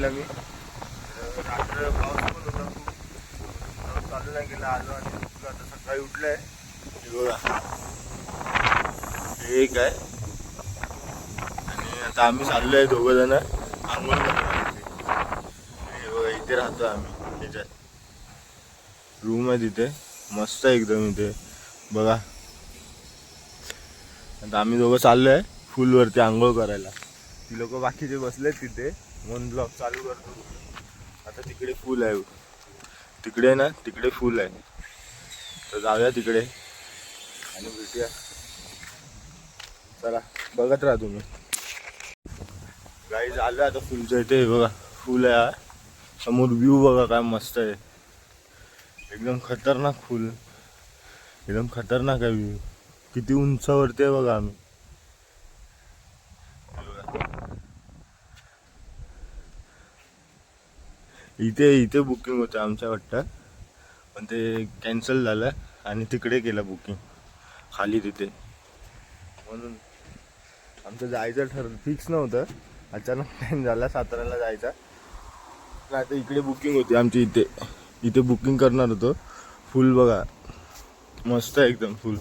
गेला मी. रात्र पाऊस पण होता खूप, चालू नाही गेला. आलो आणि आता सकाळी उठलंय. बघा एक आहे आणि आता आम्ही चाललोय दोघं जण आंघोळ करायला. बघा इथे राहतो आम्ही, त्याच्यात रूम आहे तिथे, मस्त एकदम इथे. बघा आता आम्ही दोघं चाललोय फुलवरती आंघोळ करायला. ती लोक बाकीचे बसलेत तिथे, म्हणून ब्लॉग चालू करतो. आता तिकडे फुल आहे, तिकडे ना तिकडे फुल आहे, तर जाऊया तिकडे आणि भेटूया. चला बघत राहा तुम्ही. गाईज आलं आता फुलच्या इथे. बघा फुल आहे, समोर व्ह्यू बघा काय मस्त आहे, एकदम खतरनाक फुल, एकदम खतरनाक आहे व्ह्यू. किती उंचावरती आहे बघा आम्ही. इथे बुकिंग होतं आमच्या वाटतं, पण ते कॅन्सल झालं आणि तिकडे केलं बुकिंग खाली तिथे. म्हणून आमचं जायचं फिक्स नव्हतं, अचानक टाईम झाला साताऱ्याला जायचा. नाही तर इकडे बुकिंग होती आमची, इथे बुकिंग करणार होतो. फुल बघा मस्त आहे एकदम. फुल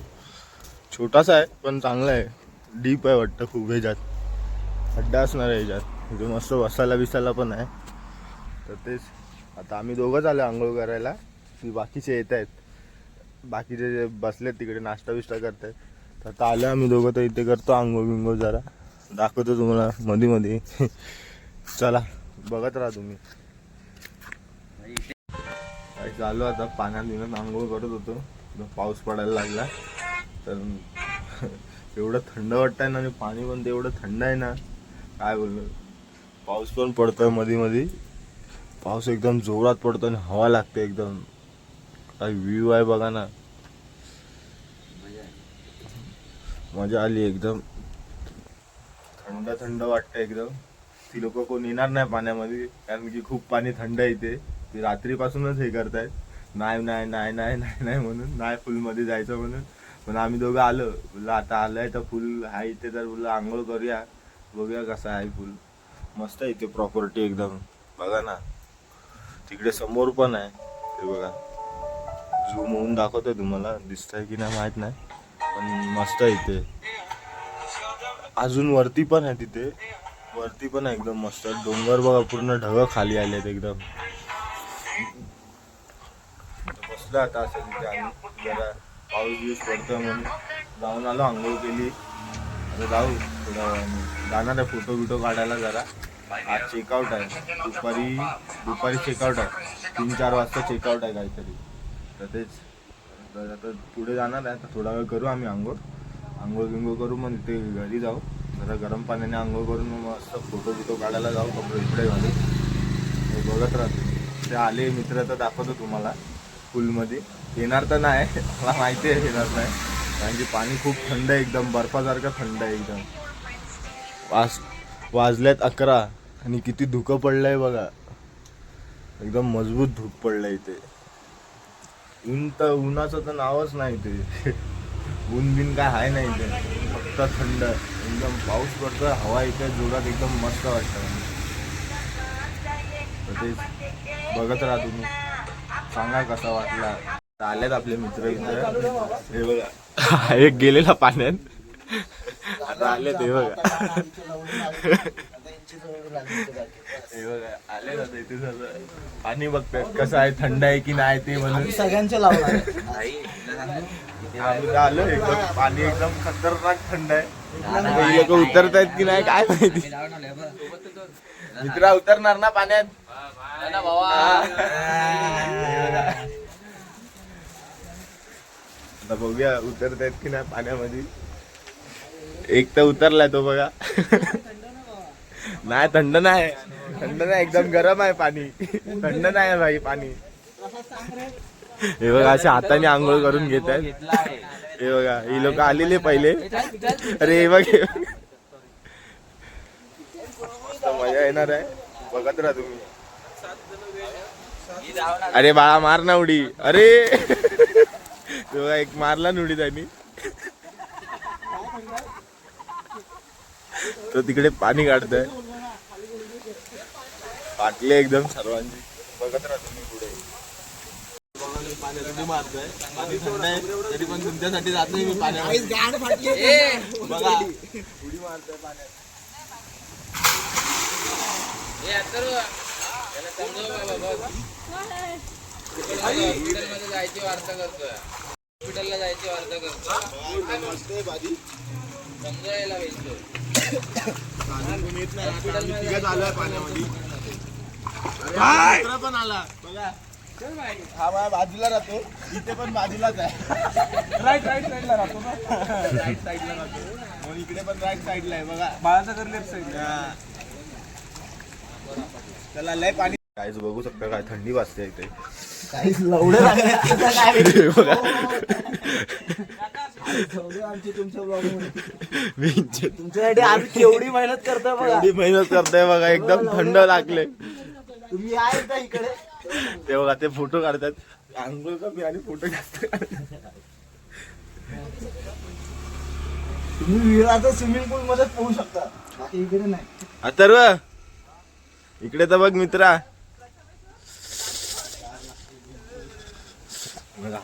छोटासा आहे पण चांगला आहे, डीप आहे वाटतं खूप. ह्याच्यात खड्डा असणार आहे ह्याच्यात, इथे मस्त बसायला बिसायला पण आहे. तर तेच आता आम्ही दोघंच आलो आंघोळ करायला. ती बाकीचे येत आहेत, बाकीचे जे बसलेत तिकडे नाश्ता बिष्टा करत आहेत. तर आता आलं आम्ही दोघं, तर इथे करतो आंघोळ बिंघोळ, जरा दाखवतो तुम्हाला मध्ये मध्ये. चला बघत राहा तुम्ही. चालू आता पाण्यात बिण्यात आंघोळ करत होतो, पाऊस पडायला लागला. तर एवढं थंड वाटतंय ना, आणि पाणी पण तेवढं थंड आहे ना, काय बोललो. पाऊस पण पडतोय मध्ये मध्ये, पाऊस एकदम जोरात पडतो आणि हवा लागते एकदम. काय व्ह्यू आहे बघा ना, मजा आली एकदम. थंड थंड वाटतं एकदम. ती लोक कोण येणार नाही पाण्यामध्ये, कारण की खूप पाणी थंड येते. ती रात्रीपासूनच हे करतायत, नाही नाही नाही नाही नाही नाही म्हणून, नाही फुलमध्ये जायचं म्हणून. पण आम्ही दोघं आलो, बोललं आता आलंय तर फुल आहे इथे, तर बोललं आंघोळ करूया, बघूया कसं आहे फुल. मस्त आहे इथे प्रॉपर्टी एकदम. बघा ना तिकडे समोर पण आहे ते बघा, झूम होऊन दाखवतोय तुम्हाला, दिसतंय की नाही माहित नाही, पण मस्त आहे इथे. अजून वरती पण आहे, तिथे वरती पण आहे एकदम मस्त. डोंगर बघा पूर्ण ढग खाली आलेत एकदम. बसलो आता असं तिथे आम्ही, जरा पाऊस बिऊस पडतोय म्हणून जाऊन आलो, आंघोळ केली. आता जाऊ थोडं जाणार आहे फोटो बिटो काढायला जरा. आज चेकआउट आहे, दुपारी चेकआउट आहे, 3-4 वाजता चेकआउट आहे काहीतरी. तर तेच आता पुढे जाणार आहे. तर थोडा वेळ करू आम्ही आंघोळ बिंघोळ करू, मग ते घरी जाऊ, जरा गरम पाण्याने आंघोळ करून मग मस्त फोटो बिटो काढायला जाऊ, कपडे इकडे घालू. बघत राहतो. ते आले मित्र तर दाखवतो तुम्हाला. फुलमध्ये येणार तर नाही, मला माहिती आहे येणार नाही, कारण की पाणी खूप थंड आहे एकदम, बर्फासारखं थंड आहे एकदम. वाजल्यात 11 आणि किती धुकं पडलंय बघा, एकदम मजबूत धूप पडलंय इथे. उन्हाचं तर नावच नाही ते. ऊन बिन काय आहे नाही इथे, फक्त थंड एकदम. पाऊस पडतोय, हवा इथे जोरात, एकदम मस्त वाटतं. तर तेच बघत राहा तुम्ही, सांगा कसा वाटला. आलेत आपले मित्र इथे, हे बघा एक गेलेला पाण्यात, आता आले ते बघा. हे बघा आले ना इथे सगळं पाणी बघतात कसं आहे, थंड आहे की नाही ते म्हणून. सगळ्यांच्या लावणार आलो एकदम, पाणी एकदम खतरनाक थंड आहे. लोक उतरतायत की नाही काय माहिती. मित्र उतरणार ना पाण्यात. आता बघूया उतरतायत की नाही पाण्यामध्ये. एक तर उतरलाय तो बघा. नाही थंड नाही, एकदम गरम आहे पाणी, थंड नाही आहे भाई पाणी. हे बघा अशा हाताने आंघोळ करून घेत आहेत. हे बघा ही लोक आलेले पहिले. अरे हे बघ मस्त मजा येणार आहे, बघत राहा तुम्ही. अरे बाळा मार ना उडी. अरे तेव्हा एक मारला उडी त्यांनी. तो तिकडे पाणी काढतोय. फाटले एकदम सर्वांची. बघत राहा तुम्ही पुढे. पाणी मारतोय, पाणी थंड आहे तरी पण तुमच्यासाठी जात नाही मी पाण्यामध्ये. बघा उडी मारतोय पाण्यात. जायची वार्ता करतोय, हॉस्पिटलला जायची वार्ता करतोय. समजायला पाण्यामध्ये पण आला बघा. हा बघा बाजूला राहतो, इथे पण बाजूलाच आहे. राईट साईडला राहतो ना. राईट साईडला राहतो म्हणून इकडे पण राईट साईडला आहे बघा. बाळाचा घर लेफ्ट साईडला. त्याला लय पाणी. काहीच बघू शकता काय थंडी वाजते इथे. काहीच लवडं तुमच्यासाठी आम्ही केवढी मेहनत करतोय बघा. एवढी मेहनत करताय बघा. एकदम थंड लागले. तुम्ही आहे का इकडे? ते बघा ते फोटो काढतात. आंघोळ कमी आणि फोटो जास्त काढतात. तुम्ही विहिराचं स्विमिंग पूल मध्ये पोहू शकता, बाकी इकडे नाही. अथर्व इकडे तर बघ मित्रा.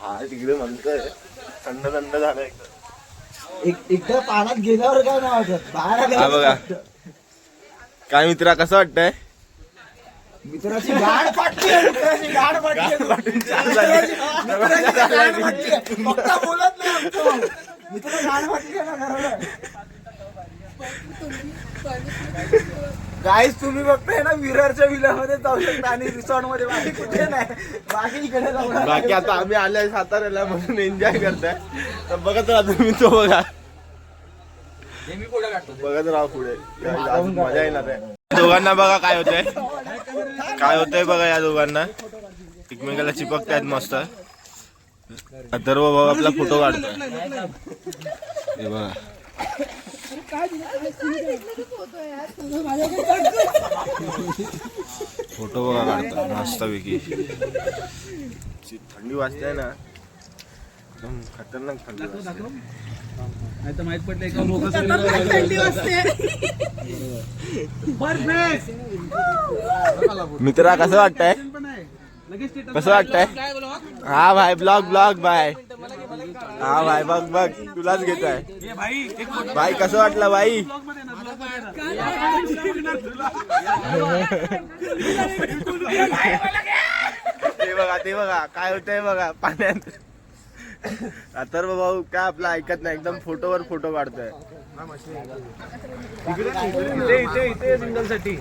हा तिकडे म्हणतोय थंड थंड झालं एकदम. एकदा पाण्यात गेल्यावर काय नाही वाटत, बाहेर हा बघा काय मित्रा कसं वाटतंय. मित्राची गाड फाटली. मित्राची गाड फाटली. फक्त बोलत नाही आमचं. मित्र गाड फाटली ना घराला. गाईस तुम्ही बघताय ना विरारच्या विलामध्ये जाऊ शकता आणि रिसॉर्ट मध्ये, बाकी कुठे नाही. बाकी इकडे जाऊ. बाकी आता आम्ही आलोय साताऱ्याला म्हणून एन्जॉय करताय. तर बघत राहा तुम्ही तो बघा. बघत राहा पुढे मजा येणार आहे. दोघांना बघा काय होतंय, काय होतंय बघा. या दोघांना एकमेकाला चिपकतायत मस्त. अथर्व भाऊ आपला फोटो काढतोय. हे बघा फोटो बघा काढतो मस्त पैकी. थंडी वाजते ना एकदम खतरनाक थंडी वाजते. माहित पडले मित्रा कसं वाटतंय, कसं वाटतंय. हा भाई ब्लॉग बाय. हा भाई बघ बघ तुलाच घेत आहे भाई. कसं वाटलं भाई. ते बघा काय होतंय बघा पाण्यात. अथर्व भाऊ काय आपलं ऐकत नाही, एकदम फोटोवर फोटो काढतोय. इथे सिंगल साठी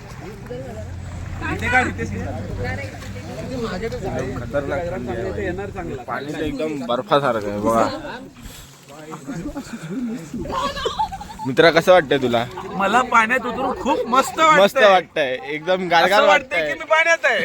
खतरनाक थंडी आहे. पाणी तर एकदम बर्फासारखं आहे बघा. मित्रा कसं वाटतंय तुला. मला पाण्यात उतरून खूप मस्त वाटतंय. एकदम गारगार वाटतंय. मी पाण्यात आहे.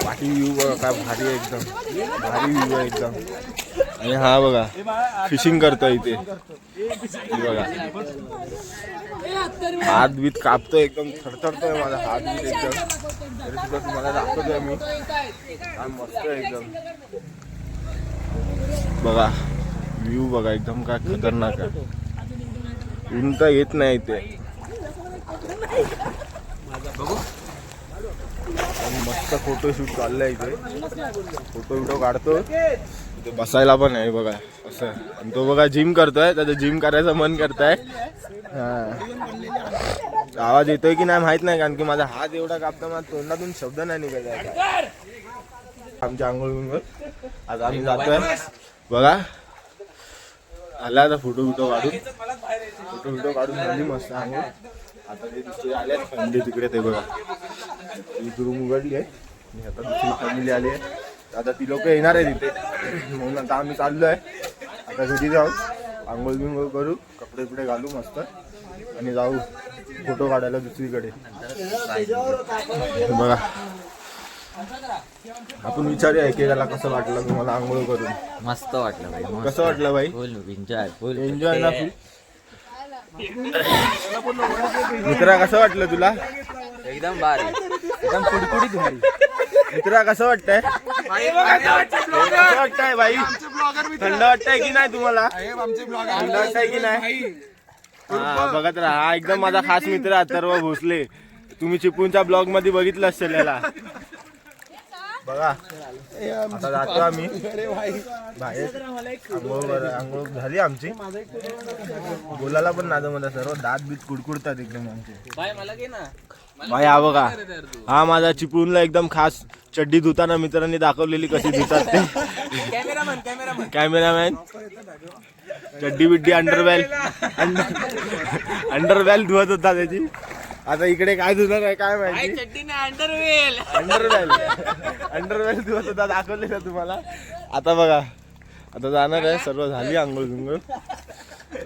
बाकी व्ह्यू बघा काय भारी आहे, एकदम भारी व्ह्यू आहे एकदम. आणि हा बघा फिशिंग करतोय इथे. बघा हात बीत कापतोय, एकदम थरथरतोय माझा हात बीत एकदम. तरी सुद्धा तुम्हाला दाखवतोय मी. काय मस्त आहे एकदम. बघा व्ह्यू बघा एकदम काय खतरनाक आहे. ऊन तर येत नाही इथे. मस्त फोटोशूट चाललंय इथे. फोटो काढतो इथे. बसायला पण आहे बघा असं. आणि तो बघा जिम करतोय, त्याचं जिम करायचं मन करताय. हा आवाज येतोय की नाही माहित नाही, कारण की माझा हात एवढा कापता माझ्या तोंडातून शब्द नाही निघायचा. आमच्या आंघोळ आज आम्ही जातोय बघा. आला आता फोटो काढून झाली मस्त आंघोळ. आता ते दुसरे आले फॅमिली तिकडे. ते बघा एक रूम उघडली आहे आणि आता दुसरी फॅमिली आली आहे. आता ती लोक येणार आहे तिथे, म्हणून आता आम्ही चाललोय. आता घरी जाऊ, आंघोळ बिंघोळ करू, कपडे बिपडे घालू मस्त आणि जाऊ फोटो काढायला दुसरीकडे. बघा आपण विचारूया एकेकाला कसं वाटलं तुम्हाला आंघोळ करून. मस्त वाटलं भाई. कसं वाटलं भाई. फुल एन्जॉय ना फुल. मित्रा कसं वाटलं तुला. एकदम भारी, एकदम कुडकुडीत भारी. मित्रा कसं वाटतंय कसं वाटतंय भाई थंड वाटतंय की नाही तुम्हाला थंड वाटतंय की नाही हा बघत राहा हा एकदम माझा खास मित्र अथर्व भोसले तुम्ही चिपळूणच्या ब्लॉग मध्ये बघितलं असेल याला बघा आता जातो आम्ही बाहेर आंघोळ झाली आमची बोलायला पण नाद मध्ये सर्व दात बीत कुडकुडतात एकदम आमचे भाई हा बघा हा माझा चिपळूणला एकदम खास चड्डी धुताना मित्रांनी दाखवलेली कशी धुतात ते कॅमेरामॅन चड्डी बिड्डी अंडरवेल धुवत होता त्याची आता इकडे काय धुणार आहे काय माहिती अंडरवेल धुवत होता दाखवले ना तुम्हाला आता बघा आता जाणार आहे सर्व झाली आंघोळ बिंघोळ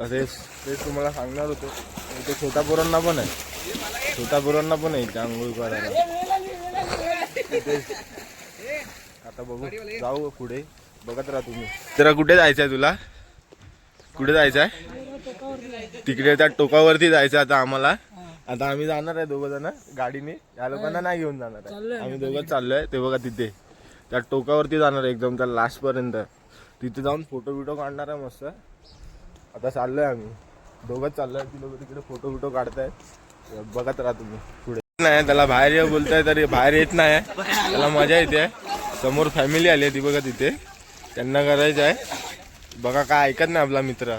तेच तुम्हाला सांगणार होतो इथे छोटा पोरांना पण आहे इथे आंघोळ करायला आता बघू जाऊ पुढे बघत राहा तुम्ही जरा कुठे जायचंय तुला कुठे जायचंय तिकडे त्या टोकावरती जायचं आता आम्हाला आता आम्ही जाणार आहे दोघं जण गाडीने या लोकांना नाही घेऊन जाणार आहे आम्ही दोघं चाललोय ते बघा तिथे त्या टोकावरती जाणार आहे एकदम त्या लास्ट पर्यंत तिथे जाऊन फोटो बिटो काढणार आहे मस्त आता चाललोय आम्ही दोघंच चाललोय ती लोक तिकडे फोटो काढतायत बघत राहा तुम्ही पुढे नाही त्याला बाहेर ये बोलताय तरी बाहेर येत नाही त्याला मजा येते समोर फॅमिली आली आहे ती बघा तिथे त्यांना करायचं आहे बघा काय ऐकत नाही आपला मित्र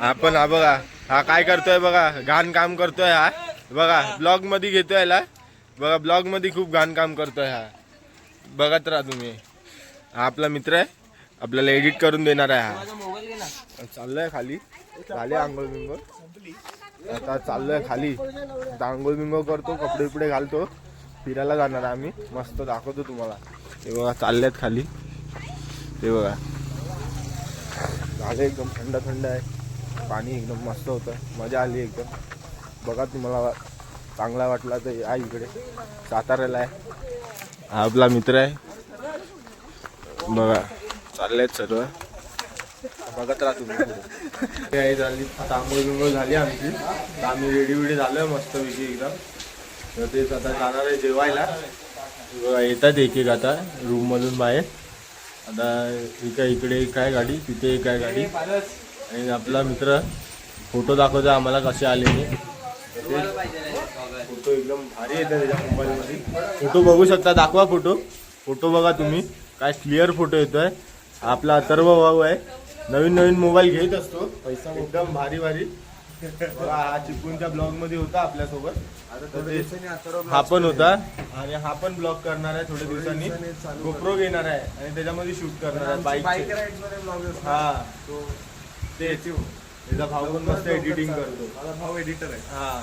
आपण हा बघा हा काय करतोय बघा घाण काम करतोय हा बघा ब्लॉग मध्ये घेतोय याला बघा ब्लॉग मध्ये खूप घाण काम करतोय हा बघत राहा तुम्ही हा आपला मित्र आहे आपल्याला एडिट करून देणार आहे हा चाललोय खाली झाले आंघोळ बिंघोळ आता चाललोय खाली आंघोळ बिंघोळ करतो कपडे बिपडे घालतो फिरायला जाणार आम्ही मस्त दाखवतो तुम्हाला ते बघा चाललेत खाली ते बघा झालं एकदम थंड आहे पाणी एकदम मस्त होतं मजा आली एकदम बघा तुम्हाला चांगला वाटला तर या इकडे साताऱ्याला आहे हा आपला मित्र आहे बघा चाललेत सर्व बघत राहा तुम्ही झाली आंघोळ बिंघोळ झाली आमची तर आम्ही रेडी बिडी झालोय मस्तपैकी एकदम तर तेच आता जाणार आहे जेवायला बघा येतात एक आता रूम मधून बाहेर आता इकडे काय गाडी तिथे काय गाडी आणि आपला मित्र फोटो दाखवतो आम्हाला कसे आले फोटो एकदम भारी येतात त्याच्या मोबाईलमध्ये फोटो बघू शकता दाखवा फोटो बघा तुम्ही काय क्लिअर फोटो येतोय आपला अथर्व भाऊ आहे नवीन मोबाईल घेत असतो पैसा एकदम भारी हा चिपळूणच्या ब्लॉग मध्ये होता आपल्यासोबत हा पण होता आणि हा पण ब्लॉग करणार आहे थोड्या दिवसांनी गोप्रो घेणार आहे आणि त्याच्यामध्ये शूट करणार आहे बाईक हा तो त्याचा भाऊ पण मस्त एडिटिंग करतो माझा भाऊ एडिटर आहे हा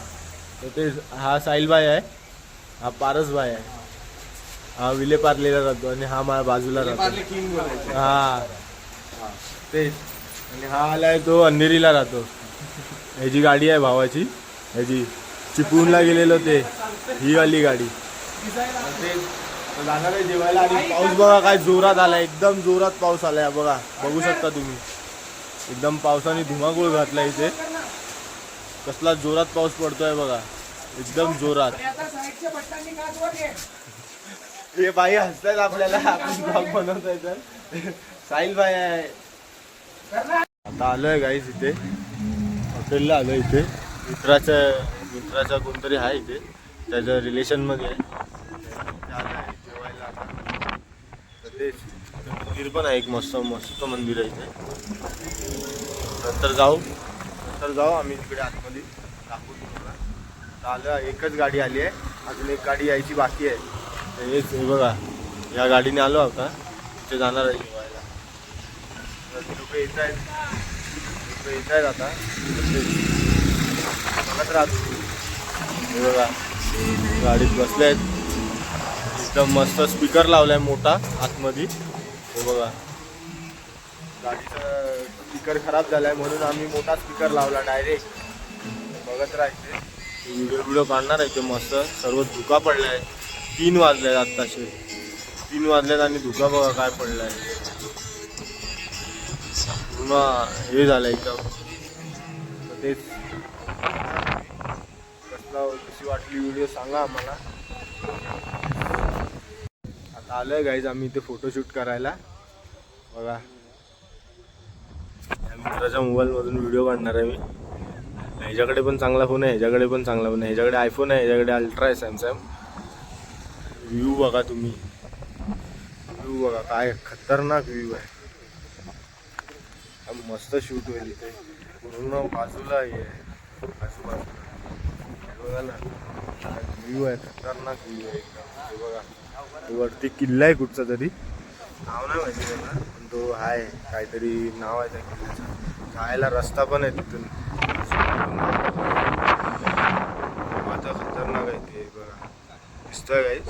तर ते हा साहिल भाई आहे हा पारस भाई आहे हा विले पार्लेला राहतो आणि हा माझ्या बाजूला राहतो हा तेच आणि हा आलाय तो अंधेरीला राहतो ह्याची गाडी आहे भावाची ह्याची चिपळूणला गेलेलो ते ही वाली गाडी ते जाणार आहे जेवायला आणि पाऊस बघा काय जोरात आलाय एकदम जोरात पाऊस आलाय बघा बघू शकता तुम्ही एकदम पावसाने धुमाकूळ घातला इथे कसला जोरात पाऊस पडतोय बघा एकदम जोरात हे बाई हसतायत आपल्याला आपण ब्लॉग बनवतोय तर साहिल भाई आहे आता आलोय गाईस इथे हॉटेलला आलोय इथे मित्राचा कोणतरी आहे इथे त्याच्या रिलेशन मध्ये आहे जेवायला आता तेच मंदिर पण आहे एक मस्त मंदिर आहे इथे नंतर जाऊ आम्ही तिकडे आतमध्ये दाखवू तुम्हाला आलं एकच गाडी आली आहे अजून एक गाडी यायची बाकी आहे हेच हे बघा या गाडीने आलो आता तिथे जाणार आहे जेवायला लोक येत आहेत आता बघत राहतो हे बघा गाडीत बसले आहेत एकदम मस्त स्पीकर लावलाय मोठा आतमध्ये हे बघा गाडीचा स्पीकर खराब झालाय म्हणून आम्ही मोठा स्पीकर लावला डायरेक्ट बघत राहायचे व्हिडिओ काढणार आहे ते मस्त सर्व धुका पडलाय 3 वाजले आत्ताचे 3 वाजलेत आणि धुका बघा काय पडलाय पूर्ण हे झालं एकदम तेच कशी वाटली व्हिडिओ सांगा आम्हाला आलोय गाईज आम्ही इथे फोटोशूट करायला. बघा या मित्राच्या मोबाईलमधून व्हिडिओ काढणार आहे मी. ह्याच्याकडे पण चांगला फोन आहे, ह्याच्याकडे पण चांगला फोन आहे. ह्याच्याकडे आयफोन आहे, ह्याच्याकडे अल्ट्रा आहे सॅमसंग. व्ह्यू बघा तुम्ही, व्ह्यू बघा काय खतरनाक व्ह्यू आहे. मस्त शूट होईल इथे. पूर्ण बाजूला हे आजूबाजूला बघा ना, व्ह्यू आहे, खतरनाक व्ह्यू आहे एकदम. हे बघा वरती किल्ला आहे कुठचा तरी, नाव नाही माहिती त्याला, पण तो आहे काहीतरी नाव आहे त्या किल्ल्याचं. जायला रस्ता पण आहे तिथून. आता खतरनाक आहे ते बघा, दिसतोय गाईस,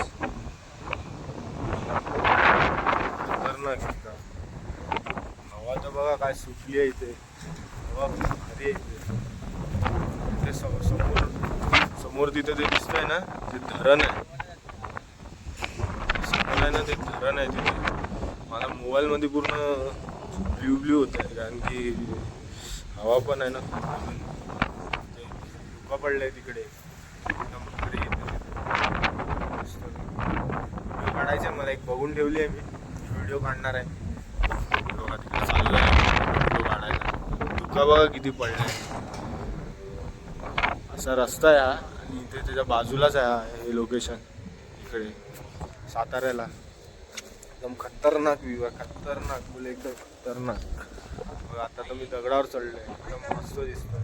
खतरनाक एकदम. हवा तर बघा काय सुटली आहे इथे, हवा भारी आहे इथे. ते समोर तिथे ते दिसतंय ना, ते धरण आहे समोर आहे ना, ते धरण आहे तिथे. मला मोबाईलमध्ये पूर्ण ब्ल्यू होत आहे, कारण की हवा पण आहे ना, ते धुका पडलाय तिकडे. व्हिडिओ काढायचे मला, एक बघून ठेवली आहे मी, व्हिडिओ काढणार आहे. बघा तिकडे चाललं आहे व्हिडिओ काढायला. धुका बघा किती पडलाय. असा रस्ता आहे हा, आणि इथे त्याच्या बाजूलाच आहे हे लोकेशन, इकडे साताऱ्याला. एकदम खतरनाक व्ह्यू आहे, खतरनाक बोले एकदम खतरनाक. आता तर मी दगडावर चढलोय, एकदम मस्त दिसतोय.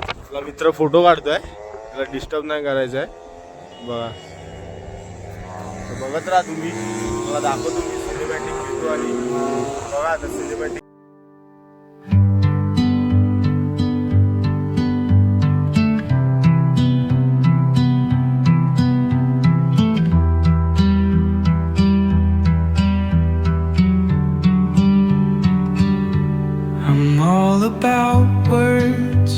आपला मित्र फोटो काढतोय, त्याला डिस्टर्ब नाही करायचं आहे. बघा बघत राहा तुम्ही, मला दाखवतो मी सिनेमॅटिक व्हिडिओ. आणि बघा आता cinematic about words,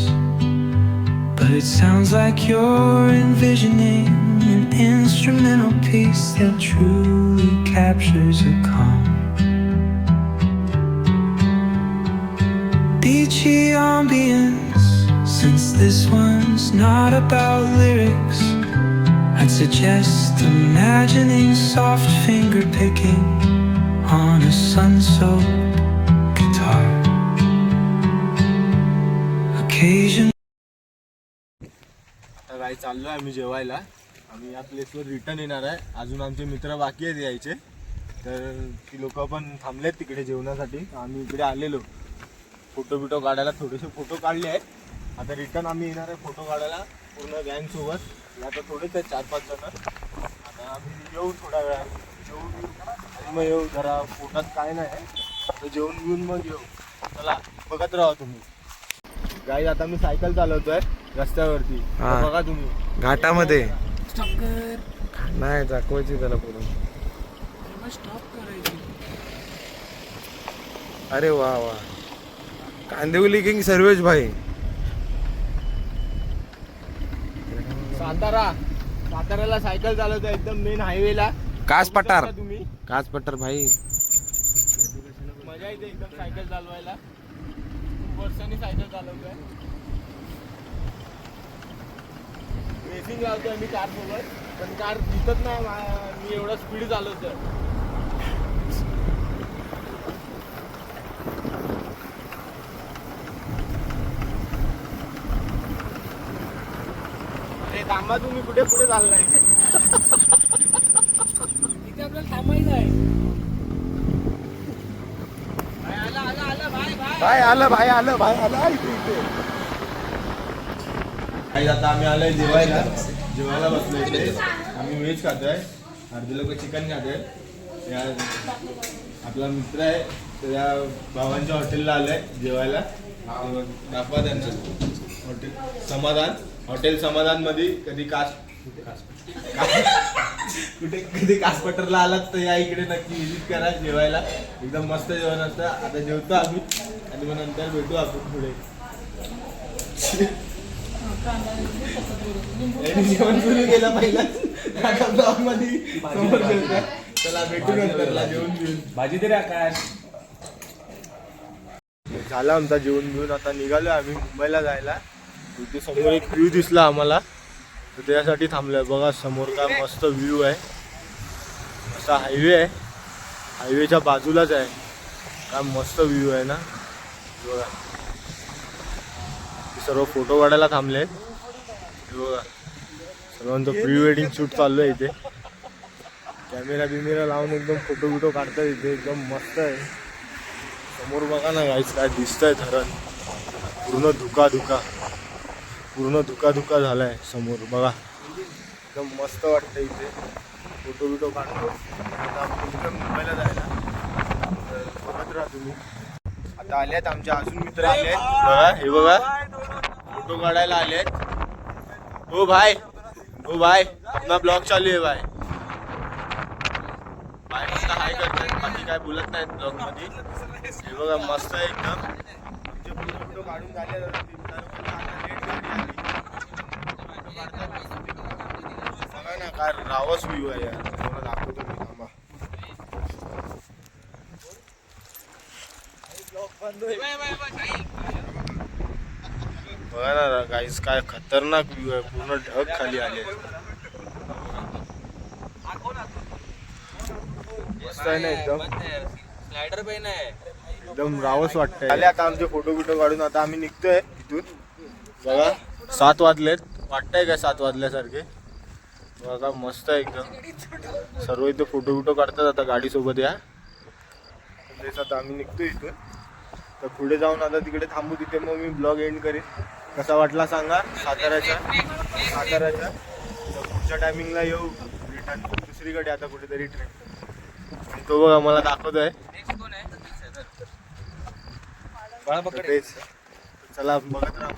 but it sounds like you're envisioning an instrumental piece that truly captures a calm. Beachy ambience, since this one's not about lyrics, I'd suggest imagining soft finger picking on a sun-soaked guitar. आता काय चाललो आहे आम्ही जेवायला. आम्ही या प्लेसवर return येणार आहे. अजून आमचे मित्र बाकी आहेत यायचे, तर ती लोक पण थांबलेत तिकडे जेवणासाठी. आम्ही इकडे आलेलो फोटो काढायला, थोडेसे फोटो काढले आहेत. आता रिटर्न आम्ही येणार आहे फोटो काढायला पूर्ण गँगसोबत. आता थोडेच आहेत 4-5 जण. आता आम्ही येऊ थोड्या वेळा, जेवून घेऊ आणि मग येऊ. जरा पोटात काय नाही तर जेवून घेऊन मग येऊ. चला बघत राहा तुम्ही. गाईज आता मी सायकल चालवतोय रस्त्यावरती, बघा तुम्ही घाटामध्ये नाही दाखवायची त्याला पुढे. अरे वा वा, कांदिवली किंग सर्वेश भाई. साताऱ्याला सायकल चालवतोय एकदम मेन हायवेला. कास पठार, तुम्ही कास पठार भाई. मजा येते एकदम सायकल चालवायला. खूप वर्षांनी सायकल चालवतोय. रेसिंग लावतोय मी कार सोबत, पण कार दिसत नाही मी एवढा स्पीड चालवतोय. अरे थांबा तुम्ही, कुठे पुढे चाललाय? इथे आपल्याला थांबायचं आहे. भाई आलं आता आम्ही आलोय जेवायला बसलो इथे. आम्ही व्हेज खातोय, अर्धे लोक चिकन खातोय. आपला मित्र आहे त्या भावांच्या हॉटेलला आलाय जेवायला. दाखवा त्यांचं हॉटेल समाधान मध्ये. कधी कधी कासपटरला आलात तर या इकडे नक्की विजिट करा जेवायला. एकदम मस्त जेवण असतं. आता जेवतो आम्ही आणि मग नंतर भेटू आपण पुढे. जेवण सुरू केलं पहिला ब्लॉग मध्ये. चला भेटू नंतरला जेवण घेऊन. भाजी तरी काय झाला आमचा जेवण घेऊन. आता निघालो आम्ही मुंबईला जायला. तिथे समोर एक व्ह्यू दिसला आम्हाला, तर त्यासाठी थांबलोय. बघा समोर काय मस्त व्ह्यू आहे. असा हायवे आहे, हायवेच्या बाजूलाच आहे. काय मस्त व्ह्यू आहे ना बघा. सर्व फोटो काढायला थांबले बघा. सर्वांचं प्री वेडिंग शूट चालू आहे इथे. कॅमेरा बिमेरा लावून एकदम फोटो बिटो काढतात इथे. एकदम मस्त आहे. समोर बघा ना गाईस काय दिसतंय धरण. पूर्ण धुका धुका झालाय समोर बघा. एकदम मस्त वाटतं इथे. फोटो बिटो काढतो. आता आपण मुंबईला जायला तर बघत राहा तुम्ही. आता आलेत आमचे अजून मित्र आलेत बघा. हे बघा फोटो काढायला आलेत. ओ भाई अपना ब्लॉग चालू आहे भाई. भाई मस्त हाय करतात, बाकी काय बोलत नाहीत ब्लॉग मध्ये. हे बघा मस्त आहे एकदम. आमचे फोटो बिटो काढून झाले. बघा ना काय रावस व्ह्यू आहे यार. तुम्हाला दाखवतो मी थांबा. बघा ना गाईस काय खतरनाक व्ह्यू आहे. पूर्ण ढग खाली आले. मस्त आहे ना एकदम. स्लायडर पेन आहे. एकदम रावस वाटतंय. आले आता आमचे फोटो बिटो काढून आता आम्ही निघतोय इथून. बघा 7 वाजलेत. वाटतंय काय 7 वाजल्यासारखे. बघा मस्त आहे एकदम. सर्व इथे फोटो बिटो काढतात आता गाडीसोबत या. तेच आता आम्ही निघतोय इथून. तर पुढे जाऊन आता तिकडे थांबू. तिथे मग मी ब्लॉग एंड करेन. कसा वाटला सांगा साताऱ्याच्या. तर पुढच्या टायमिंगला येऊ रिटर्न दुसरीकडे आता कुठेतरी ट्रिप. तो बघा मला दाखवतोय. तेच चला बघत राहा.